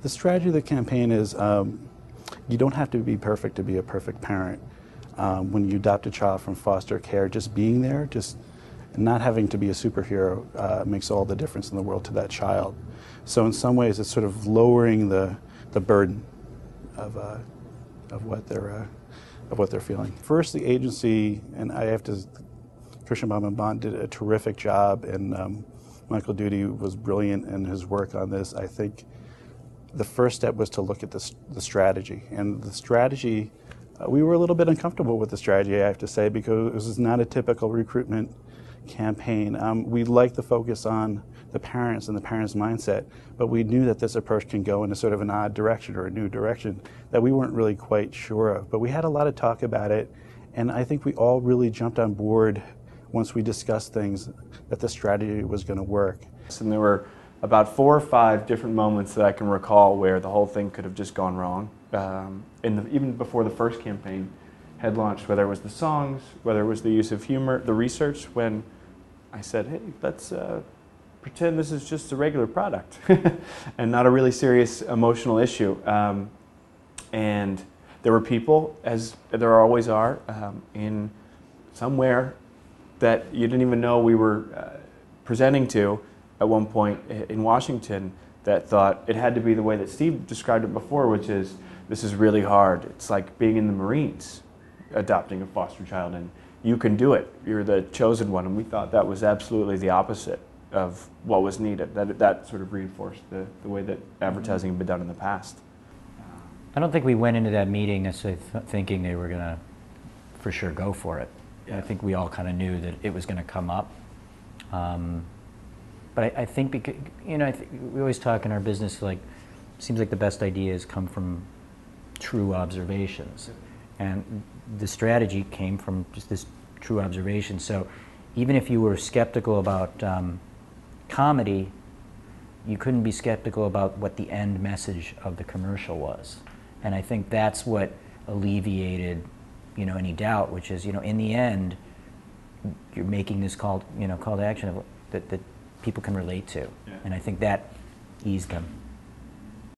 The strategy of the campaign is you don't have to be perfect to be a perfect parent. When you adopt a child from foster care, just being there, just not having to be a superhero makes all the difference in the world to that child. So in some ways, it's sort of lowering the burden of what they're feeling. First, the agency, and I have to, Christian Baum and Bond did a terrific job, and Michael Duty was brilliant in his work on this. I think the first step was to look at the strategy, and the strategy, we were a little bit uncomfortable with the strategy, I have to say, because this is not a typical recruitment campaign. We like the focus on the parents and the parents' mindset, but we knew that this approach can go in a sort of an odd direction or a new direction that we weren't really quite sure of. But we had a lot of talk about it, and I think we all really jumped on board once we discussed things that the strategy was going to work. And there were about 4 or 5 different moments that I can recall where the whole thing could have just gone wrong. Even before the first campaign had launched, whether it was the songs, whether it was the use of humor, the research, when I said, hey, let's pretend this is just a regular product and not a really serious emotional issue. And there were people, as there always are, in somewhere that you didn't even know we were presenting to at one point in Washington, that thought it had to be the way that Steve described it before, which is, this is really hard. It's like being in the Marines, adopting a foster child, and you can do it. You're the chosen one. And we thought that was absolutely the opposite of what was needed. That sort of reinforced the way that advertising had been done in the past. I don't think we went into that meeting necessarily thinking they were going to for sure go for it. Yeah. I think we all kind of knew that it was going to come up. But I think because, you know, we always talk in our business, like, seems like the best ideas come from true observations. And the strategy came from just this true observation. So even if you were skeptical about comedy, you couldn't be skeptical about what the end message of the commercial was. And I think that's what alleviated, you know, any doubt, which is, you know, in the end, you're making this call to action that people can relate to. Yeah. And I think that eased them.